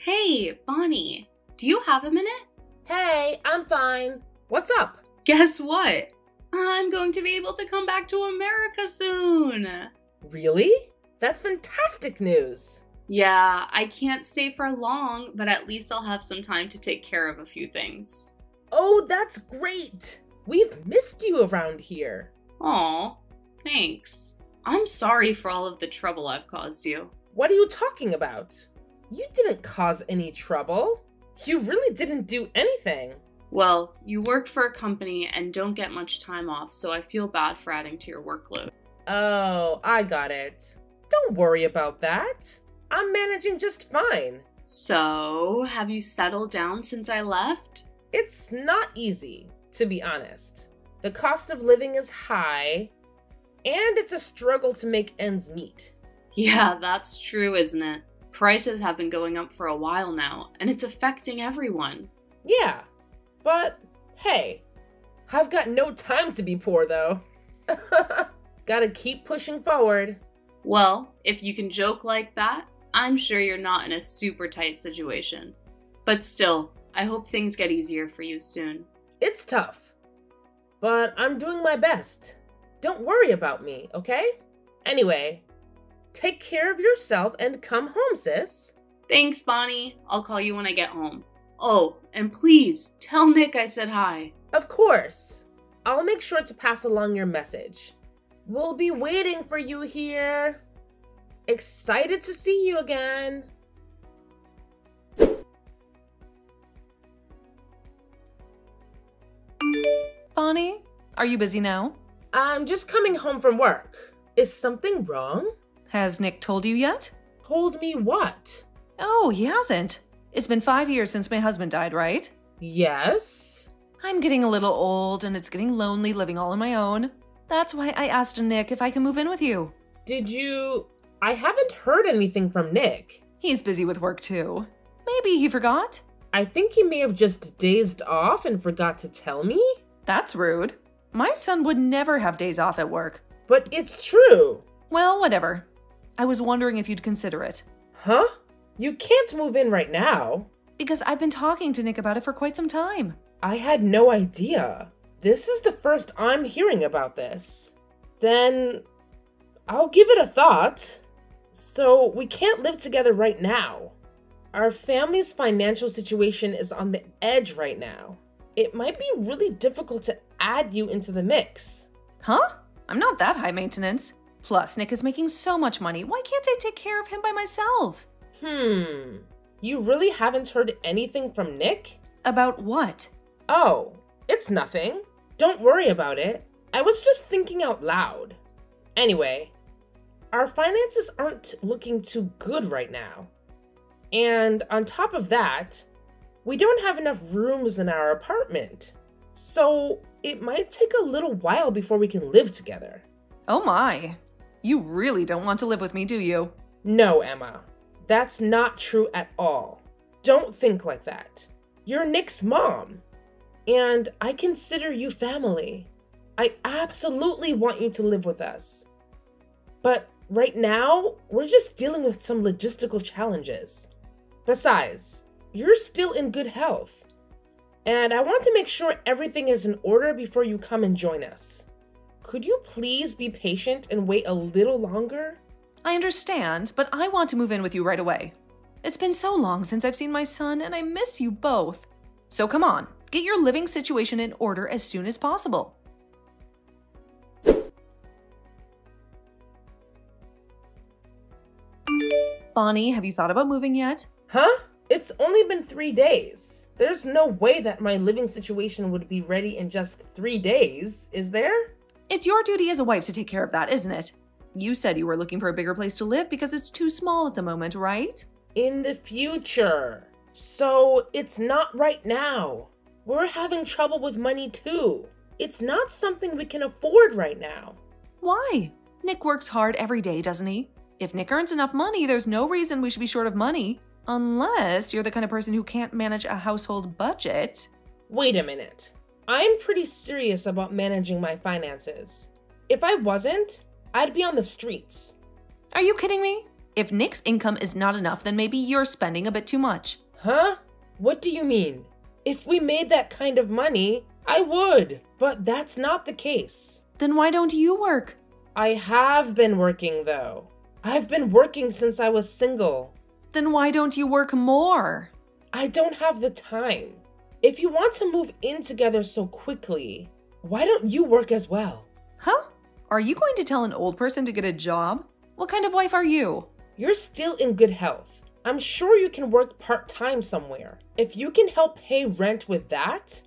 Hey, Bonnie, do you have a minute? Hey, I'm fine. What's up? Guess what? I'm going to be able to come back to America soon. Really? That's fantastic news. Yeah, I can't stay for long, but at least I'll have some time to take care of a few things. Oh, that's great. We've missed you around here. Aw, thanks. I'm sorry for all of the trouble I've caused you. What are you talking about? You didn't cause any trouble. You really didn't do anything. Well, you work for a company and don't get much time off, so I feel bad for adding to your workload. Oh, I got it. Don't worry about that. I'm managing just fine. So, have you settled down since I left? It's not easy, to be honest. The cost of living is high, and it's a struggle to make ends meet. Yeah, that's true, isn't it? Prices have been going up for a while now, and it's affecting everyone. Yeah, but hey, I've got no time to be poor though. Gotta keep pushing forward. Well, if you can joke like that, I'm sure you're not in a super tight situation. But still, I hope things get easier for you soon. It's tough, but I'm doing my best. Don't worry about me, okay? Anyway, take care of yourself and come home, sis. Thanks, Bonnie. I'll call you when I get home. Oh, and please, tell Nick I said hi. Of course. I'll make sure to pass along your message. We'll be waiting for you here. Excited to see you again. Bonnie, are you busy now? I'm just coming home from work. Is something wrong? Has Nick told you yet? Told me what? Oh, he hasn't. It's been 5 years since my husband died, right? Yes. I'm getting a little old and it's getting lonely living all on my own. That's why I asked Nick if I can move in with you. Did you... I haven't heard anything from Nick. He's busy with work too. Maybe he forgot? I think he may have just dazed off and forgot to tell me. That's rude. My son would never have days off at work. But it's true. Well, whatever. I was wondering if you'd consider it. Huh? You can't move in right now. Because I've been talking to Nick about it for quite some time. I had no idea. This is the first I'm hearing about this. Then I'll give it a thought. So we can't live together right now. Our family's financial situation is on the edge right now. It might be really difficult to add you into the mix. Huh? I'm not that high maintenance. Plus, Nick is making so much money. Why can't I take care of him by myself? You really haven't heard anything from Nick? About what? Oh, it's nothing. Don't worry about it. I was just thinking out loud. Anyway, our finances aren't looking too good right now. And on top of that, we don't have enough rooms in our apartment. So it might take a little while before we can live together. Oh my. You really don't want to live with me, do you? No, Emma. That's not true at all. Don't think like that. You're Nick's mom. And I consider you family. I absolutely want you to live with us. But right now, we're just dealing with some logistical challenges. Besides, you're still in good health. And I want to make sure everything is in order before you come and join us. Could you please be patient and wait a little longer? I understand, but I want to move in with you right away. It's been so long since I've seen my son, and I miss you both. So come on, get your living situation in order as soon as possible. Bonnie, have you thought about moving yet? Huh? It's only been 3 days. There's no way that my living situation would be ready in just 3 days, is there? It's your duty as a wife to take care of that, isn't it? You said you were looking for a bigger place to live because it's too small at the moment, right? In the future. So it's not right now. We're having trouble with money too. It's not something we can afford right now. Why? Nick works hard every day, doesn't he? If Nick earns enough money, there's no reason we should be short of money. Unless you're the kind of person who can't manage a household budget. Wait a minute. I'm pretty serious about managing my finances. If I wasn't, I'd be on the streets. Are you kidding me? If Nick's income is not enough, then maybe you're spending a bit too much. Huh? What do you mean? If we made that kind of money, I would. But that's not the case. Then why don't you work? I have been working, though. I've been working since I was single. Then why don't you work more? I don't have the time. If you want to move in together so quickly, why don't you work as well? Huh? Are you going to tell an old person to get a job? What kind of wife are you? You're still in good health. I'm sure you can work part-time somewhere. If you can help pay rent with that,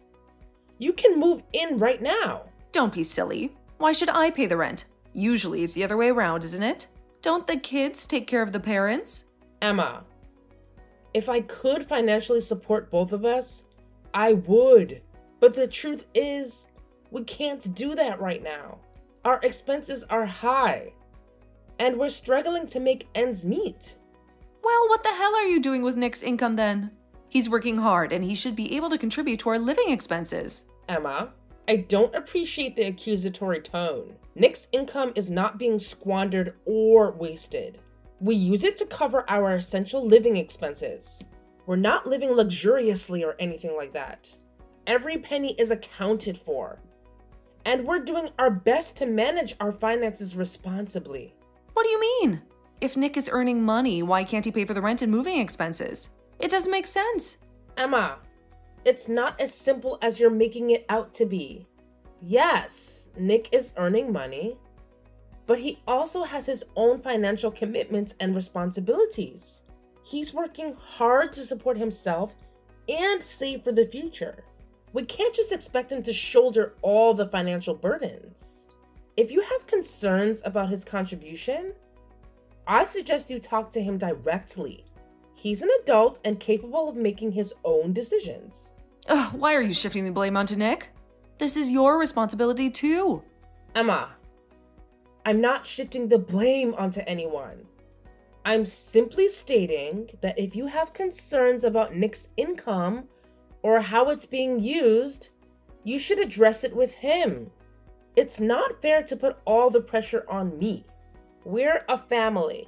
you can move in right now. Don't be silly. Why should I pay the rent? Usually it's the other way around, isn't it? Don't the kids take care of the parents? Emma, if I could financially support both of us, I would. But the truth is, we can't do that right now. Our expenses are high, and we're struggling to make ends meet. Well, what the hell are you doing with Nick's income then? He's working hard and he should be able to contribute to our living expenses. Emma, I don't appreciate the accusatory tone. Nick's income is not being squandered or wasted. We use it to cover our essential living expenses. We're not living luxuriously or anything like that. Every penny is accounted for. And we're doing our best to manage our finances responsibly. What do you mean? If Nick is earning money, why can't he pay for the rent and moving expenses? It doesn't make sense. Emma, it's not as simple as you're making it out to be. Yes, Nick is earning money, but he also has his own financial commitments and responsibilities. He's working hard to support himself and save for the future. We can't just expect him to shoulder all the financial burdens. If you have concerns about his contribution, I suggest you talk to him directly. He's an adult and capable of making his own decisions. Ugh, why are you shifting the blame onto Nick? This is your responsibility too. Emma, I'm not shifting the blame onto anyone. I'm simply stating that if you have concerns about Nick's income or how it's being used, you should address it with him. It's not fair to put all the pressure on me. We're a family,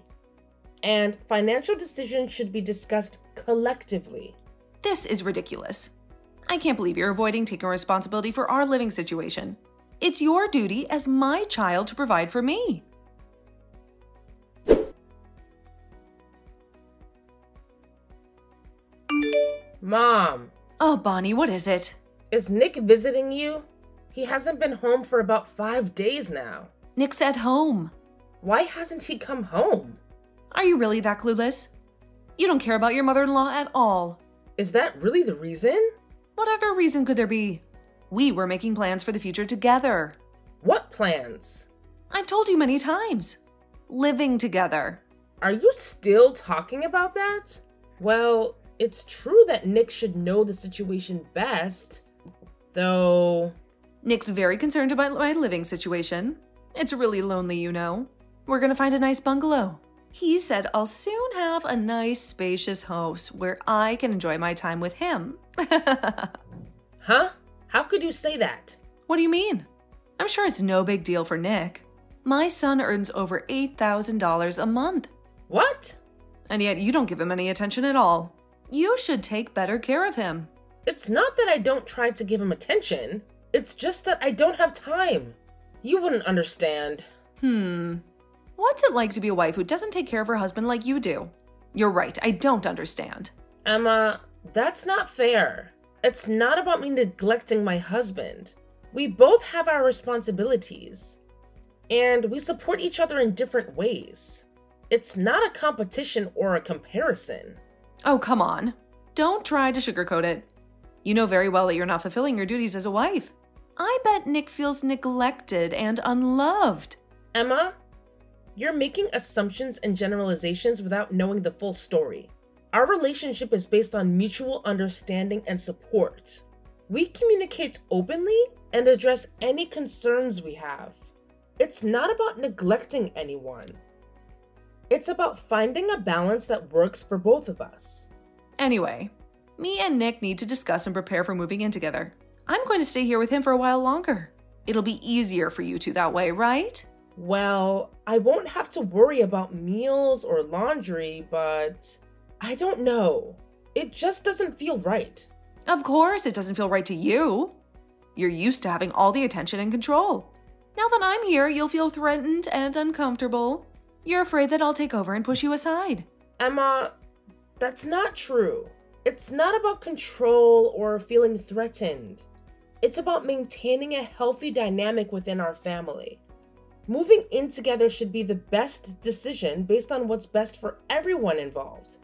and financial decisions should be discussed collectively. This is ridiculous. I can't believe you're avoiding taking responsibility for our living situation. It's your duty as my child to provide for me. Mom. Oh, Bonnie, what is it? Is Nick visiting you? He hasn't been home for about 5 days now. Nick's at home. Why hasn't he come home? Are you really that clueless? You don't care about your mother-in-law at all. Is that really the reason? What other reason could there be? We were making plans for the future together. What plans? I've told you many times. Living together. Are you still talking about that? Well, it's true that Nick should know the situation best, though. Nick's very concerned about my living situation. It's really lonely, you know. We're gonna find a nice bungalow. He said I'll soon have a nice, spacious house where I can enjoy my time with him. Huh? How could you say that? What do you mean? I'm sure it's no big deal for Nick. My son earns over $8,000 a month. What? And yet you don't give him any attention at all. You should take better care of him. It's not that I don't try to give him attention. It's just that I don't have time. You wouldn't understand. What's it like to be a wife who doesn't take care of her husband like you do? You're right, I don't understand. Emma, that's not fair. It's not about me neglecting my husband. We both have our responsibilities, and we support each other in different ways. It's not a competition or a comparison. Oh, come on. Don't try to sugarcoat it. You know very well that you're not fulfilling your duties as a wife. I bet Nick feels neglected and unloved. Emma, you're making assumptions and generalizations without knowing the full story. Our relationship is based on mutual understanding and support. We communicate openly and address any concerns we have. It's not about neglecting anyone. It's about finding a balance that works for both of us. Anyway, me and Nick need to discuss and prepare for moving in together. I'm going to stay here with him for a while longer. It'll be easier for you two that way, right? Well, I won't have to worry about meals or laundry, but I don't know. It just doesn't feel right. Of course, it doesn't feel right to you. You're used to having all the attention and control. Now that I'm here, you'll feel threatened and uncomfortable. You're afraid that I'll take over and push you aside. Emma, that's not true. It's not about control or feeling threatened. It's about maintaining a healthy dynamic within our family. Moving in together should be the best decision based on what's best for everyone involved,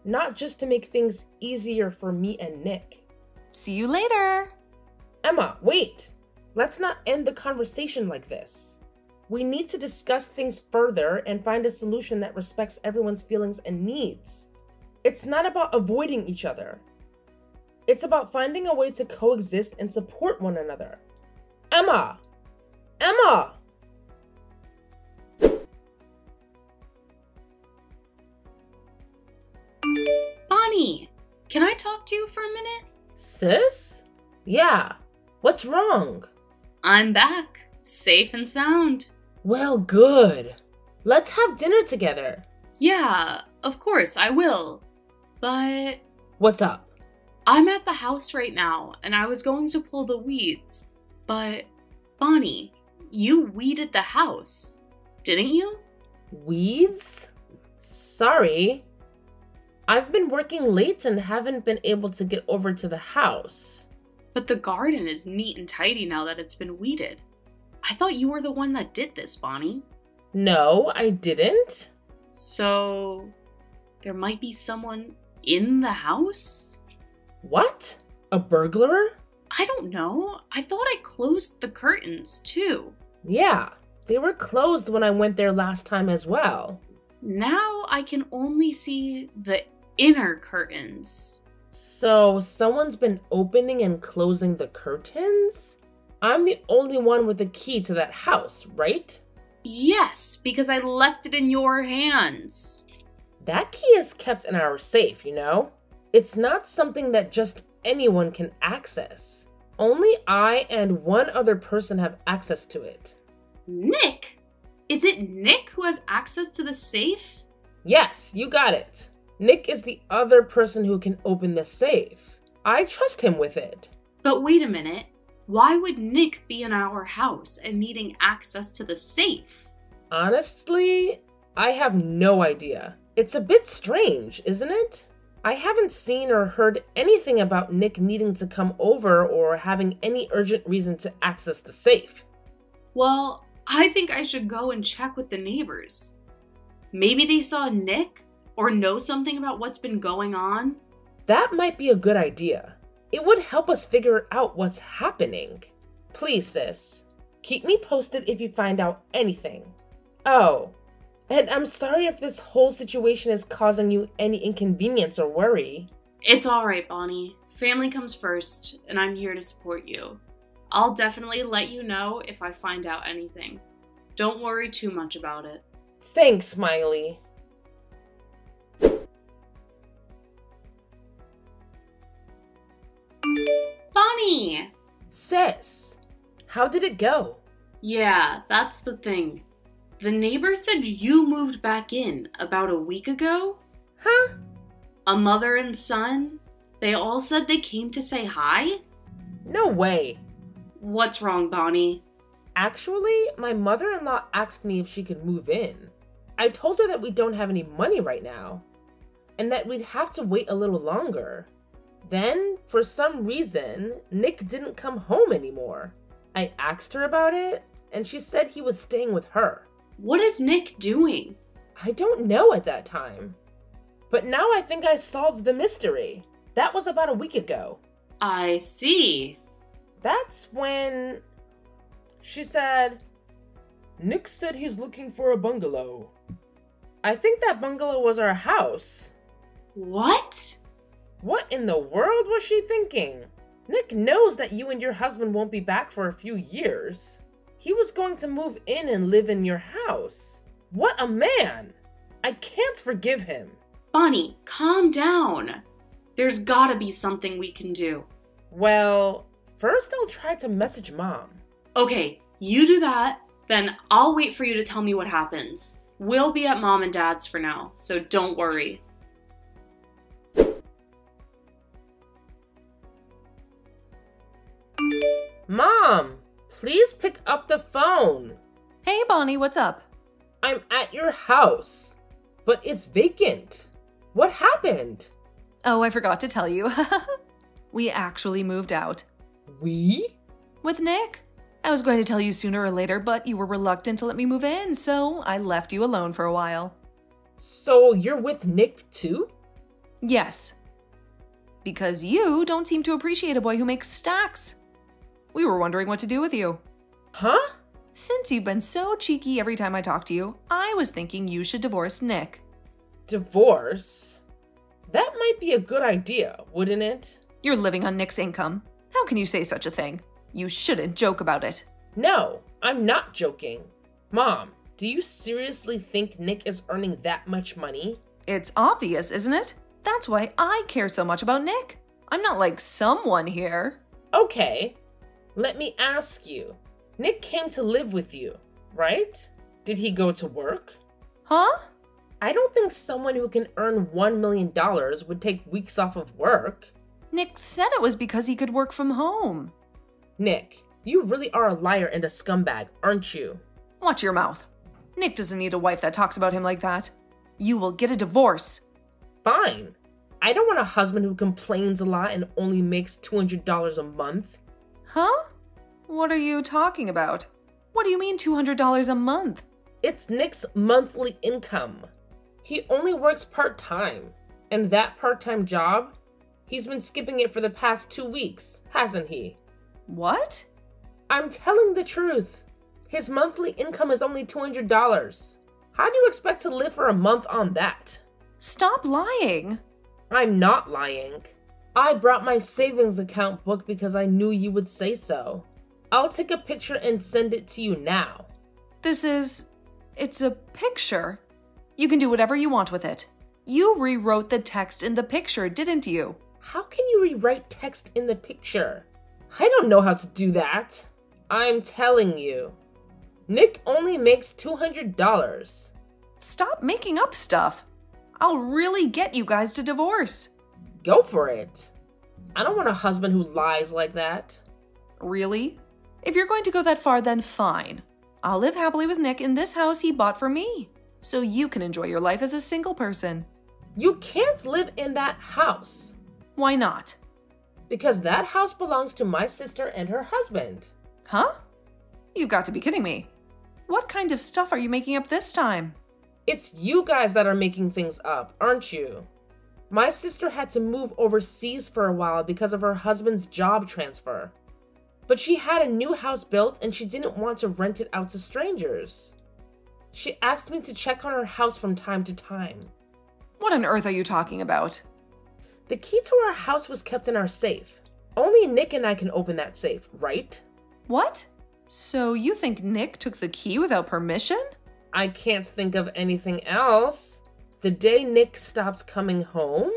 not just to make things easier for me and Nick. See you later. Emma, wait. Let's not end the conversation like this. We need to discuss things further and find a solution that respects everyone's feelings and needs. It's not about avoiding each other. It's about finding a way to coexist and support one another. Emma! Emma! Bonnie, can I talk to you for a minute? Sis? Yeah. What's wrong? I'm back, safe and sound. Well, good. Let's have dinner together. Yeah, of course, I will. But What's up? I'm at the house right now, and I was going to pull the weeds. But, Bonnie, you weeded the house, didn't you? Weeds? Sorry. I've been working late and haven't been able to get over to the house. But the garden is neat and tidy now that it's been weeded. I thought you were the one that did this, Bonnie. No, I didn't. So, there might be someone in the house? What? A burglar? I don't know. I thought I closed the curtains, too. Yeah, they were closed when I went there last time as well. Now I can only see the inner curtains. So, someone's been opening and closing the curtains? I'm the only one with the key to that house, right? Yes, because I left it in your hands. That key is kept in our safe, you know? It's not something that just anyone can access. Only I and one other person have access to it. Nick? Is it Nick who has access to the safe? Yes, you got it. Nick is the other person who can open the safe. I trust him with it. But wait a minute. Why would Nick be in our house and needing access to the safe? Honestly, I have no idea. It's a bit strange, isn't it? I haven't seen or heard anything about Nick needing to come over or having any urgent reason to access the safe. Well, I think I should go and check with the neighbors. Maybe they saw Nick or know something about what's been going on. That might be a good idea. It would help us figure out what's happening. Please, sis, keep me posted if you find out anything. Oh, and I'm sorry if this whole situation is causing you any inconvenience or worry. It's alright, Bonnie. Family comes first, and I'm here to support you. I'll definitely let you know if I find out anything. Don't worry too much about it. Thanks, Smiley. Bonnie! Sis, how did it go? Yeah, that's the thing. The neighbor said you moved back in about a week ago? Huh? A mother and son? They all said they came to say hi? No way. What's wrong, Bonnie? Actually, my mother-in-law asked me if she could move in. I told her that we don't have any money right now, and that we'd have to wait a little longer. Then, for some reason, Nick didn't come home anymore. I asked her about it, and she said he was staying with her. What is Nick doing? I don't know at that time. But now I think I solved the mystery. That was about a week ago. I see. That's when she said, Nick said he's looking for a bungalow. I think that bungalow was our house. What? What in the world was she thinking? Nick knows that you and your husband won't be back for a few years. He was going to move in and live in your house. What a man! I can't forgive him. Bonnie, calm down. There's gotta be something we can do. Well, first I'll try to message Mom. Okay, you do that, Then I'll wait for you to tell me what happens. We'll be at Mom and Dad's for now, so don't worry. Mom, please pick up the phone. Hey, Bonnie, what's up? I'm at your house, but it's vacant. What happened? Oh, I forgot to tell you. We actually moved out. We? With Nick. I was going to tell you sooner or later, but you were reluctant to let me move in, so I left you alone for a while. So you're with Nick too? Yes. Because you don't seem to appreciate a boy who makes stacks. We were wondering what to do with you. Huh? Since you've been so cheeky every time I talk to you, I was thinking you should divorce Nick. Divorce? That might be a good idea, wouldn't it? You're living on Nick's income. How can you say such a thing? You shouldn't joke about it. No, I'm not joking. Mom, do you seriously think Nick is earning that much money? It's obvious, isn't it? That's why I care so much about Nick. I'm not like someone here. Okay, let me ask you. Nick came to live with you, right? Did he go to work? Huh? I don't think someone who can earn $1 million would take weeks off of work. Nick said it was because he could work from home. Nick, you really are a liar and a scumbag, aren't you? Watch your mouth. Nick doesn't need a wife that talks about him like that. You will get a divorce. Fine. I don't want a husband who complains a lot and only makes $200 a month. Huh? What are you talking about? What do you mean $200 a month? It's Nick's monthly income. He only works part-time. And that part-time job, he's been skipping it for the past 2 weeks, hasn't he? What? I'm telling the truth. His monthly income is only $200. How do you expect to live for a month on that? Stop lying. I'm not lying. I brought my savings account book because I knew you would say so. I'll take a picture and send it to you now. It's a picture. You can do whatever you want with it. You rewrote the text in the picture, didn't you? How can you rewrite text in the picture? I don't know how to do that. I'm telling you. Nick only makes $200. Stop making up stuff. I'll really get you guys to divorce. Go for it. I don't want a husband who lies like that. Really? If you're going to go that far, then fine. I'll live happily with Nick in this house he bought for me, so you can enjoy your life as a single person. You can't live in that house. Why not? Because that house belongs to my sister and her husband. Huh? You've got to be kidding me. What kind of stuff are you making up this time? It's you guys that are making things up, aren't you? My sister had to move overseas for a while because of her husband's job transfer. But she had a new house built and she didn't want to rent it out to strangers. She asked me to check on her house from time to time. What on earth are you talking about? The key to our house was kept in our safe. Only Nick and I can open that safe, right? What? So you think Nick took the key without permission? I can't think of anything else. The day Nick stopped coming home,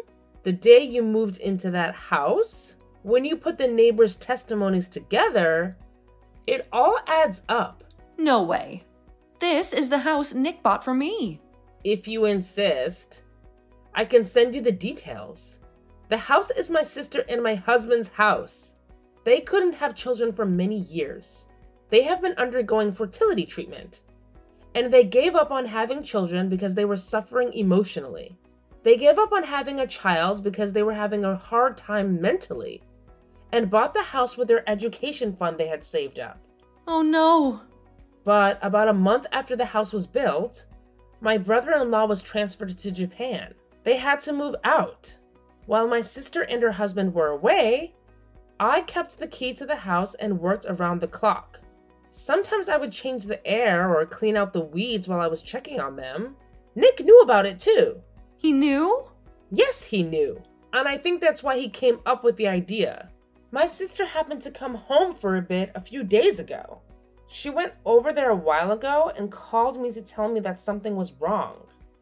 the day you moved into that house, when you put the neighbors' testimonies together, it all adds up. No way. This is the house Nick bought for me. If you insist, I can send you the details. The house is my sister and my husband's house. They couldn't have children for many years. They have been undergoing fertility treatment. And they gave up on having children because they were suffering emotionally. They gave up on having a child because they were having a hard time mentally. And bought the house with their education fund they had saved up. Oh no. But about a month after the house was built, my brother-in-law was transferred to Japan. They had to move out. While my sister and her husband were away, I kept the key to the house and worked around the clock. Sometimes I would change the air or clean out the weeds while I was checking on them. Nick knew about it too. He knew? Yes, he knew. And I think that's why he came up with the idea. My sister happened to come home for a bit a few days ago. She went over there a while ago and called me to tell me that something was wrong.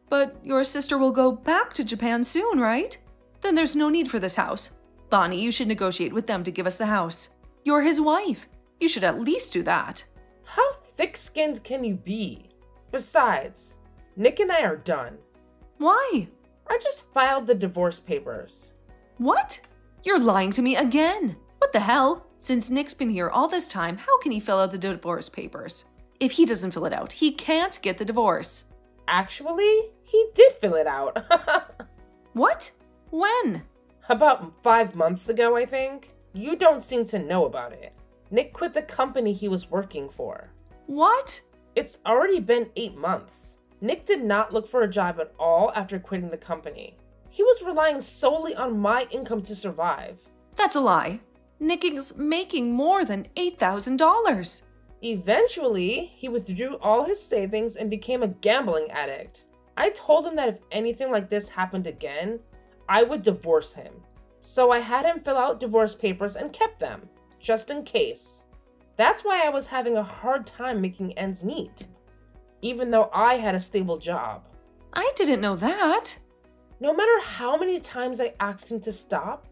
But your sister will go back to Japan soon, right? Then there's no need for this house. Bonnie, you should negotiate with them to give us the house. You're his wife. You should at least do that. How thick-skinned can you be? Besides, Nick and I are done. Why? I just filed the divorce papers. What? You're lying to me again. What the hell? Since Nick's been here all this time, how can he fill out the divorce papers? If he doesn't fill it out, he can't get the divorce. Actually, he did fill it out. What? When? About 5 months ago, I think. You don't seem to know about it. Nick quit the company he was working for. What? It's already been 8 months. Nick did not look for a job at all after quitting the company. He was relying solely on my income to survive. That's a lie. Nick is making more than $8,000. Eventually, he withdrew all his savings and became a gambling addict. I told him that if anything like this happened again, I would divorce him. So I had him fill out divorce papers and kept them, just in case. That's why I was having a hard time making ends meet, even though I had a stable job. I didn't know that. No matter how many times I asked him to stop,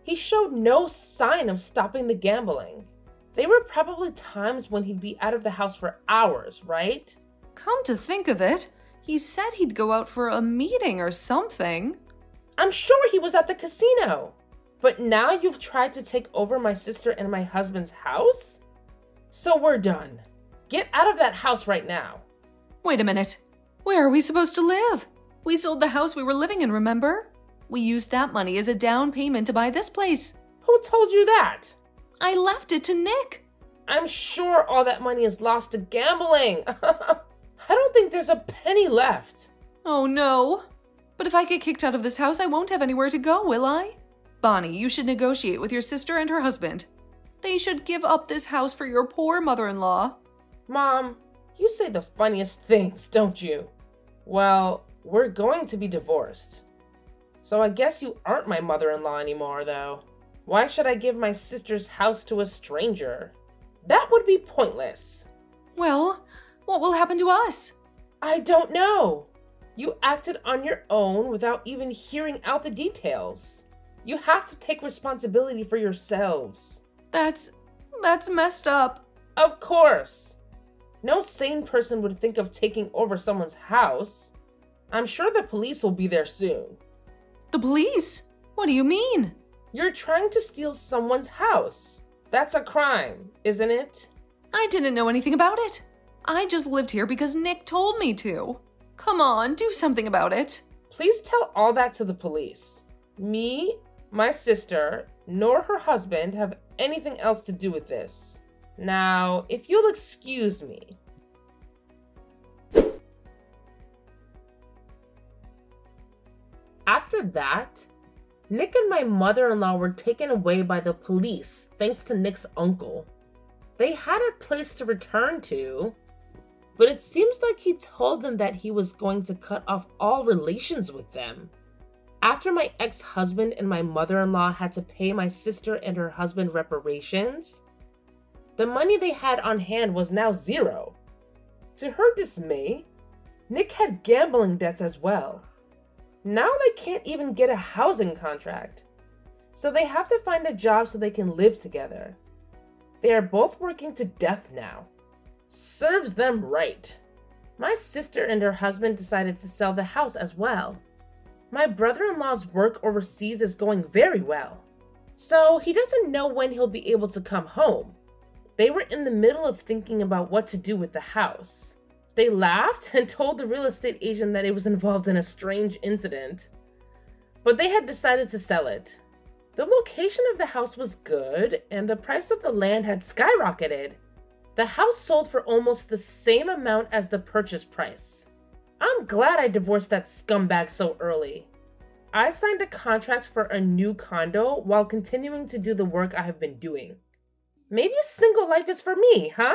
he showed no sign of stopping the gambling. There were probably times when he'd be out of the house for hours, right? Come to think of it, he said he'd go out for a meeting or something. I'm sure he was at the casino. But now you've tried to take over my sister and my husband's house? So we're done. Get out of that house right now. Wait a minute. Where are we supposed to live? We sold the house we were living in, remember? We used that money as a down payment to buy this place. Who told you that? I left it to Nick. I'm sure all that money is lost to gambling. I don't think there's a penny left. Oh no. But if I get kicked out of this house, I won't have anywhere to go, will I? Bonnie, you should negotiate with your sister and her husband. They should give up this house for your poor mother-in-law. Mom, you say the funniest things, don't you? Well, we're going to be divorced. So I guess you aren't my mother-in-law anymore, though. Why should I give my sister's house to a stranger? That would be pointless. Well, what will happen to us? I don't know. You acted on your own without even hearing out the details. You have to take responsibility for yourselves. That's messed up. Of course. No sane person would think of taking over someone's house. I'm sure the police will be there soon. The police? What do you mean? You're trying to steal someone's house. That's a crime, isn't it? I didn't know anything about it. I just lived here because Nick told me to. Come on, do something about it. Please tell all that to the police. Me, my sister, nor her husband have anything else to do with this. Now, if you'll excuse me. After that, Nick and my mother-in-law were taken away by the police thanks to Nick's uncle. They had a place to return to, but it seems like he told them that he was going to cut off all relations with them. After my ex-husband and my mother-in-law had to pay my sister and her husband reparations, the money they had on hand was now zero. To her dismay, Nick had gambling debts as well. Now they can't even get a housing contract, so they have to find a job so they can live together. They are both working to death now. Serves them right. My sister and her husband decided to sell the house as well. My brother-in-law's work overseas is going very well, so he doesn't know when he'll be able to come home. They were in the middle of thinking about what to do with the house. They laughed and told the real estate agent that it was involved in a strange incident, but they had decided to sell it. The location of the house was good, and the price of the land had skyrocketed. The house sold for almost the same amount as the purchase price. I'm glad I divorced that scumbag so early. I signed a contract for a new condo while continuing to do the work I have been doing. Maybe a single life is for me, huh?